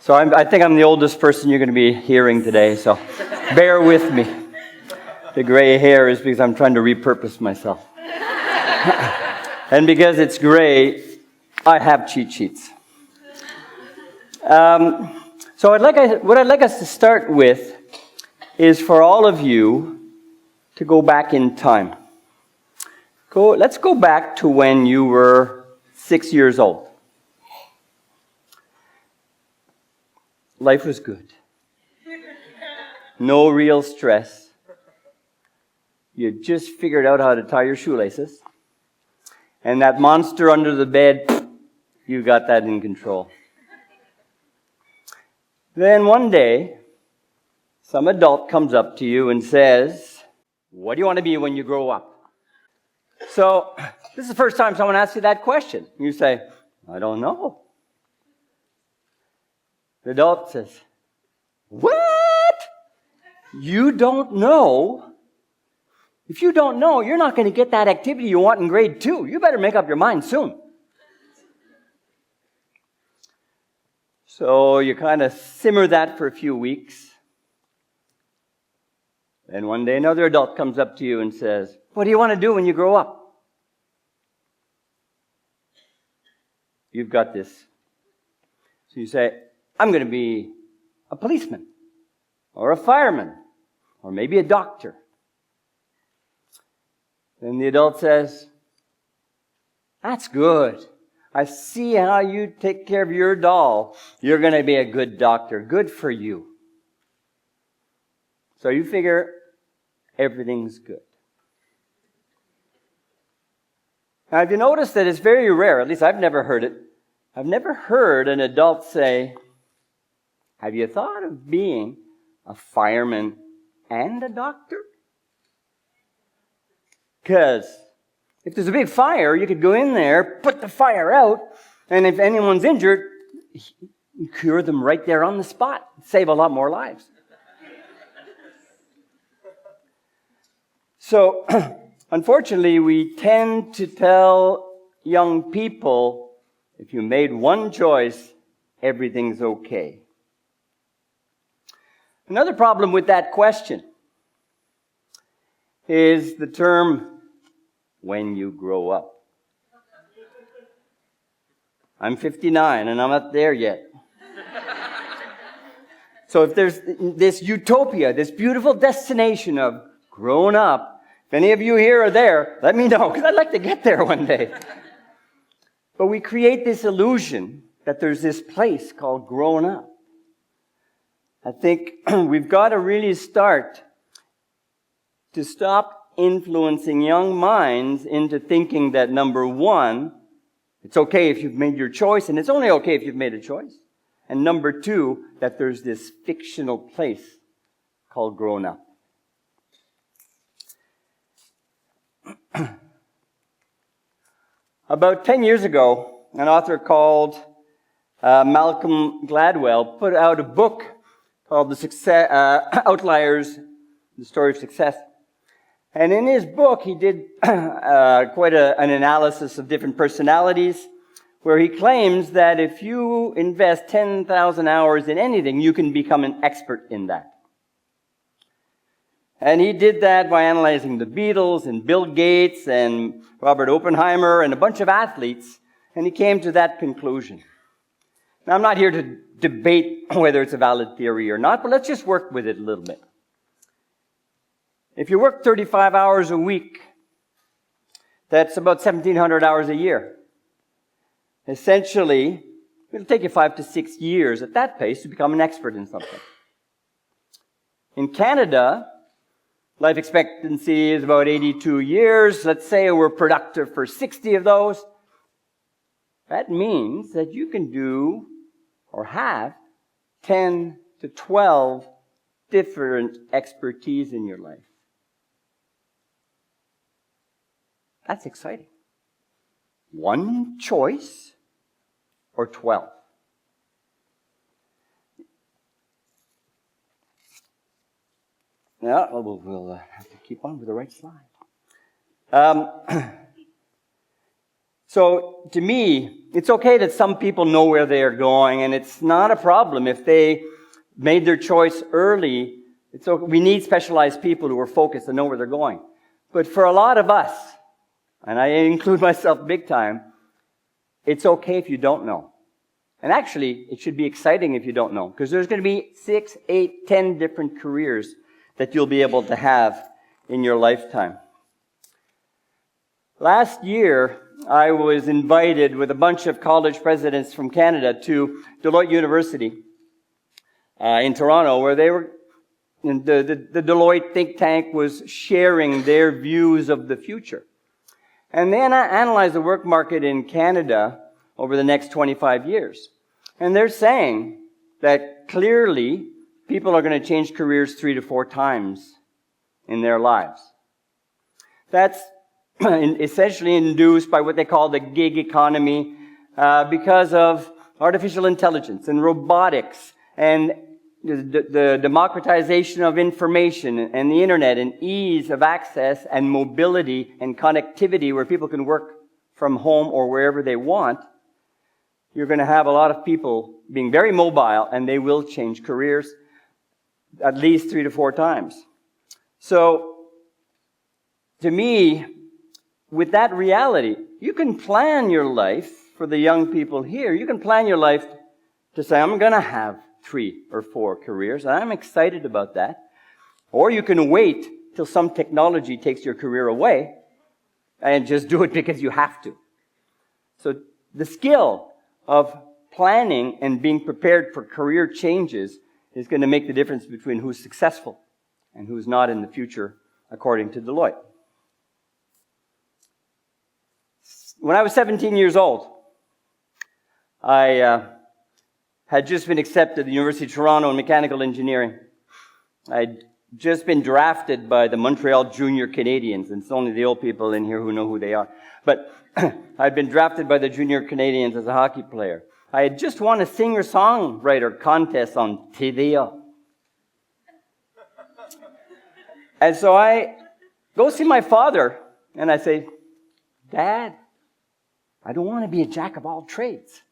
So I think I'm the oldest person you're going to be hearing today, so bear with me. The gray hair is because I'm trying to repurpose myself. And because it's gray, I have cheat sheets. So what I'd like us to start with is for all of you to go back in time. Let's go back to when you were 6 years old. Life was good. No real stress. You just figured out how to tie your shoelaces. And that monster under the bed, you got that in control. Then one day, some adult comes up to you and says, "What do you want to be when you grow up?" So, this is the first time someone asks you that question. You say, "I don't know." The adult says, "What? You don't know? If you don't know, you're not going to get that activity you want in grade 2. You better make up your mind soon." So you kind of simmer that for a few weeks. Then one day another adult comes up to you and says, "What do you want to do when you grow up?" You've got this. So you say, "I'm going to be a policeman, or a fireman, or maybe a doctor." Then the adult says, "That's good. I see how you take care of your doll. You're going to be a good doctor. Good for you." So you figure everything's good. Now, have you noticed that it's very rare, at least I've never heard it, I've never heard an adult say, "Have you thought of being a fireman and a doctor?" Because if there's a big fire, you could go in there, put the fire out, and if anyone's injured, you cure them right there on the spot. Save a lot more lives. So, unfortunately, we tend to tell young people, if you made one choice, everything's okay. Another problem with that question is the term, "when you grow up." I'm 59 and I'm not there yet. So if there's this utopia, this beautiful destination of grown up, if any of you here are there, let me know, because I'd like to get there one day. But we create this illusion that there's this place called grown up. I think we've got to really start to stop influencing young minds into thinking that, number one, it's okay if you've made your choice, and it's only okay if you've made a choice. And number two, that there's this fictional place called grown up. About 10 years ago, an author called Malcolm Gladwell put out a book called Outliers, the Story of Success. And in his book, he did quite an analysis of different personalities, where he claims that if you invest 10,000 hours in anything, you can become an expert in that. And he did that by analyzing the Beatles and Bill Gates and Robert Oppenheimer and a bunch of athletes, and he came to that conclusion. Now, I'm not here to debate whether it's a valid theory or not, but let's just work with it a little bit. If you work 35 hours a week, that's about 1,700 hours a year. Essentially, it'll take you 5 to 6 years at that pace to become an expert in something. In Canada, life expectancy is about 82 years. Let's say we're productive for 60 of those. That means that you can do or have 10 to 12 different expertise in your life. That's exciting. One choice or 12. Yeah, we'll have to keep on with the right slide. So to me, it's okay that some people know where they're going, and it's not a problem if they made their choice early. It's okay. We need specialized people who are focused and know where they're going. But for a lot of us, and I include myself big time, it's okay if you don't know. And actually, it should be exciting if you don't know, because there's going to be 6, 8, 10 different careers that you'll be able to have in your lifetime. Last year, I was invited with a bunch of college presidents from Canada to Deloitte University in Toronto, where they were, the Deloitte think tank was sharing their views of the future. And they analyzed the work market in Canada over the next 25 years. And they're saying that clearly people are going to change careers 3 to 4 times in their lives. That's essentially induced by what they call the gig economy because of artificial intelligence and robotics and the democratization of information and the internet and ease of access and mobility and connectivity where people can work from home or wherever they want. You're going to have a lot of people being very mobile, and they will change careers at least 3 to 4 times. So, to me, with that reality, you can plan your life for the young people here. You can plan your life to say, I'm going to have 3 or 4 careers, and I'm excited about that. Or you can wait till some technology takes your career away and just do it because you have to. So the skill of planning and being prepared for career changes is going to make the difference between who's successful and who's not in the future, according to Deloitte. When I was 17 years old, I had just been accepted at the University of Toronto in mechanical engineering. I'd just been drafted by the Montreal Junior Canadiens, and it's only the old people in here who know who they are. But I'd been drafted by the Junior Canadiens as a hockey player. I had just won a singer-songwriter contest on TVA. And so I go see my father, and I say, Dad, I don't want to be a jack of all trades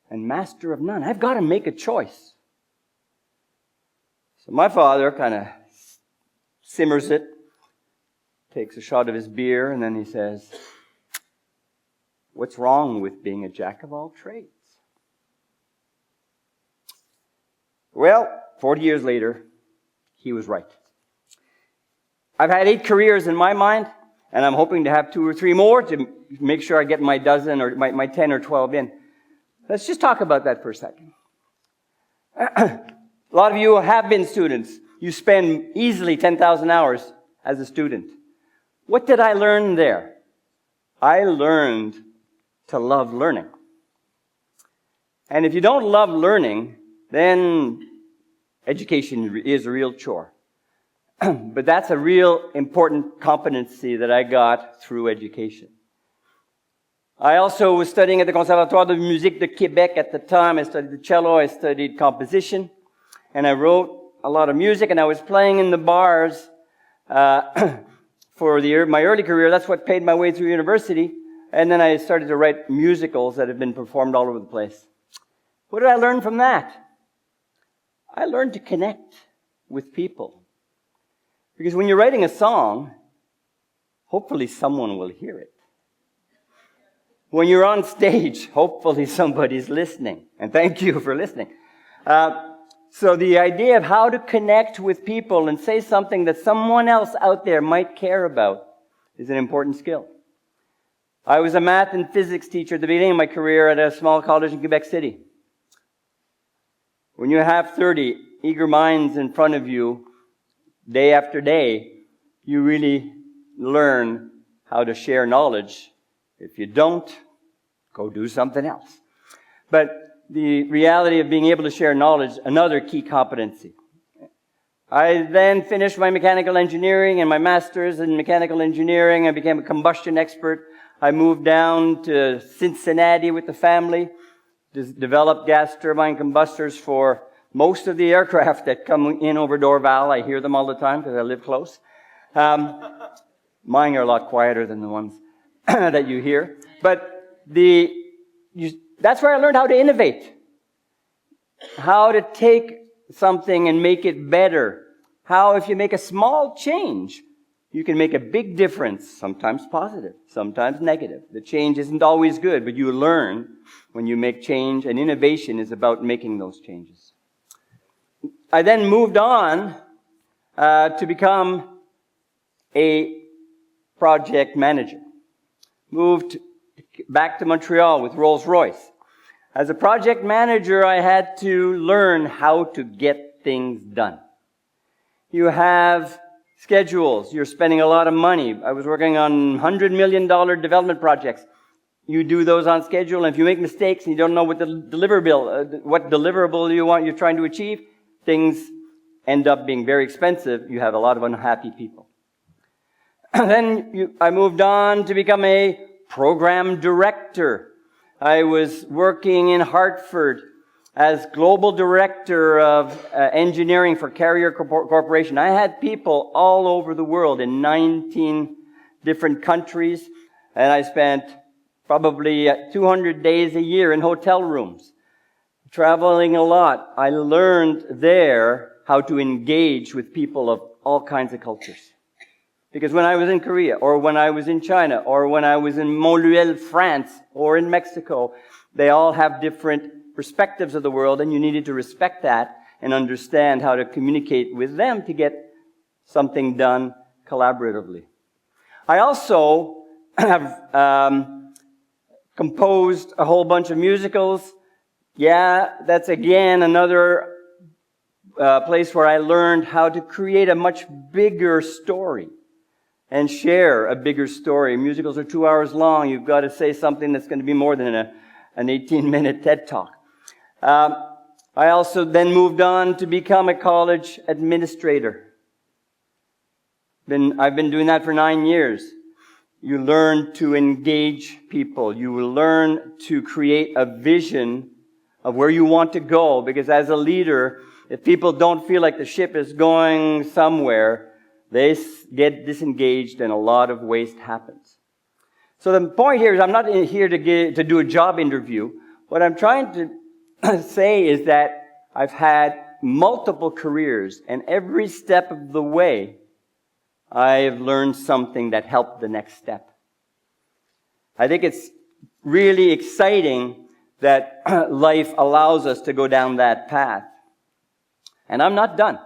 and master of none. I've got to make a choice. So my father kind of simmers it, takes a shot of his beer, and then he says, what's wrong with being a jack of all trades? Well, 40 years later, he was right. I've had 8 careers in my mind, and I'm hoping to have 2 or 3 more to make sure I get my dozen or my 10 or 12 in. Let's just talk about that for a second. A lot of you have been students. You spend easily 10,000 hours as a student. What did I learn there? I learned to love learning. And if you don't love learning, then education is a real chore. But that's a real important competency that I got through education. I also was studying at the Conservatoire de Musique de Québec at the time. I studied the cello, I studied composition, and I wrote a lot of music, and I was playing in the bars for my early career. That's what paid my way through university. And then I started to write musicals that have been performed all over the place. What did I learn from that? I learned to connect with people. Because when you're writing a song, hopefully someone will hear it. When you're on stage, hopefully somebody's listening. And thank you for listening. So the idea of how to connect with people and say something that someone else out there might care about is an important skill. I was a math and physics teacher at the beginning of my career at a small college in Quebec City. When you have 30 eager minds in front of you, day after day, you really learn how to share knowledge. If you don't, go do something else. But the reality of being able to share knowledge, another key competency. I then finished my mechanical engineering and my master's in mechanical engineering. I became a combustion expert. I moved down to Cincinnati with the family, developed gas turbine combustors for most of the aircraft that come in over Dorval. I hear them all the time because I live close. Mine are a lot quieter than the ones that you hear. But that's where I learned how to innovate. How to take something and make it better. How if you make a small change, you can make a big difference, sometimes positive, sometimes negative. The change isn't always good, but you learn when you make change, and innovation is about making those changes. I then moved on to become a project manager. Moved back to Montreal with Rolls-Royce. As a project manager, I had to learn how to get things done. You have schedules. You're spending a lot of money. I was working on $100 million development projects. You do those on schedule, and if you make mistakes and you don't know what deliverable you're trying to achieve, things end up being very expensive. You have a lot of unhappy people. Then I moved on to become a program director. I was working in Hartford as global director of engineering for Carrier Corporation. I had people all over the world in 19 different countries, and I spent probably 200 days a year in hotel rooms, traveling a lot. I learned there how to engage with people of all kinds of cultures. Because when I was in Korea, or when I was in China, or when I was in Montluel, France, or in Mexico, they all have different perspectives of the world, and you needed to respect that and understand how to communicate with them to get something done collaboratively. I also have composed a whole bunch of musicals. Yeah, that's again another place where I learned how to create a much bigger story and share a bigger story. Musicals are 2 hours long. You've got to say something that's going to be more than an 18-minute TED Talk. I also then moved on to become a college administrator. I've been doing that for 9 years. You learn to engage people. You will learn to create a vision of where you want to go. Because as a leader, if people don't feel like the ship is going somewhere, they get disengaged and a lot of waste happens. So the point here is I'm not here to do a job interview. What I'm trying to say is that I've had multiple careers, and every step of the way, I've learned something that helped the next step. I think it's really exciting that life allows us to go down that path. And I'm not done.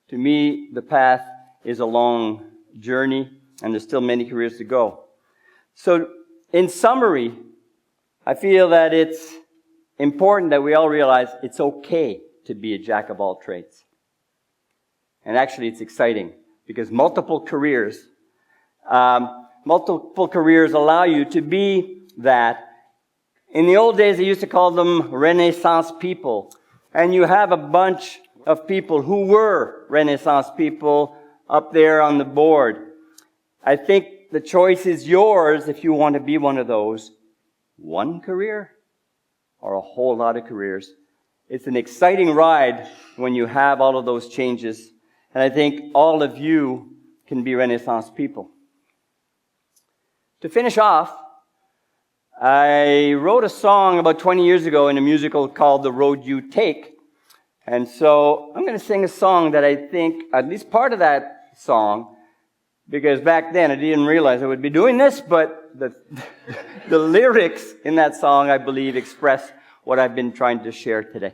To me, the path is a long journey, and there's still many careers to go. So, in summary, I feel that it's important that we all realize it's okay to be a jack of all trades. And actually, it's exciting because multiple careers allow you to be that. In the old days, they used to call them Renaissance people. And you have a bunch of people who were Renaissance people up there on the board. I think the choice is yours if you want to be one of those. One career or a whole lot of careers. It's an exciting ride when you have all of those changes. And I think all of you can be Renaissance people. To finish off, I wrote a song about 20 years ago in a musical called The Road You Take. And so I'm going to sing a song that I think, at least part of that song, because back then I didn't realize I would be doing this, but the lyrics in that song, I believe, express what I've been trying to share today.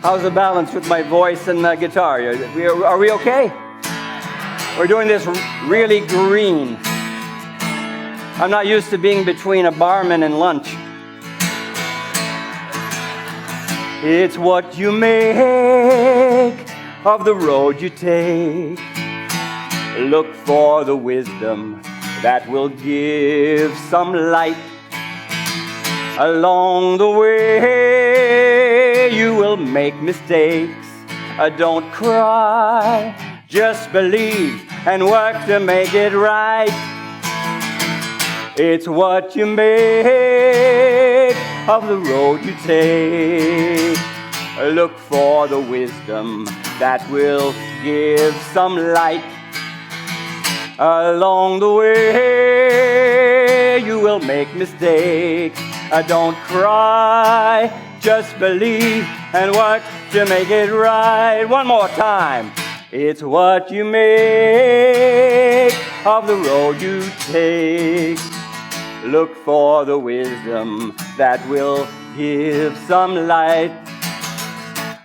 How's the balance with my voice and the guitar? Are we okay? We're doing this really green. I'm not used to being between a barman and lunch. It's what you make of the road you take. Look for the wisdom that will give some light. Along the way, you will make mistakes. Don't cry, just believe and work to make it right. It's what you make of the road you take. Look for the wisdom that will give some light. Along the way, you will make mistakes. Don't cry, just believe and work to make it right. One more time. It's what you make of the road you take. Look for the wisdom that will give some light.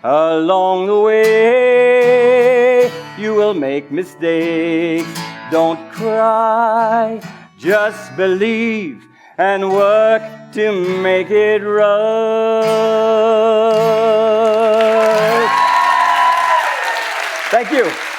Along the way, you will make mistakes. Don't cry, just believe and work to make it right. Thank you.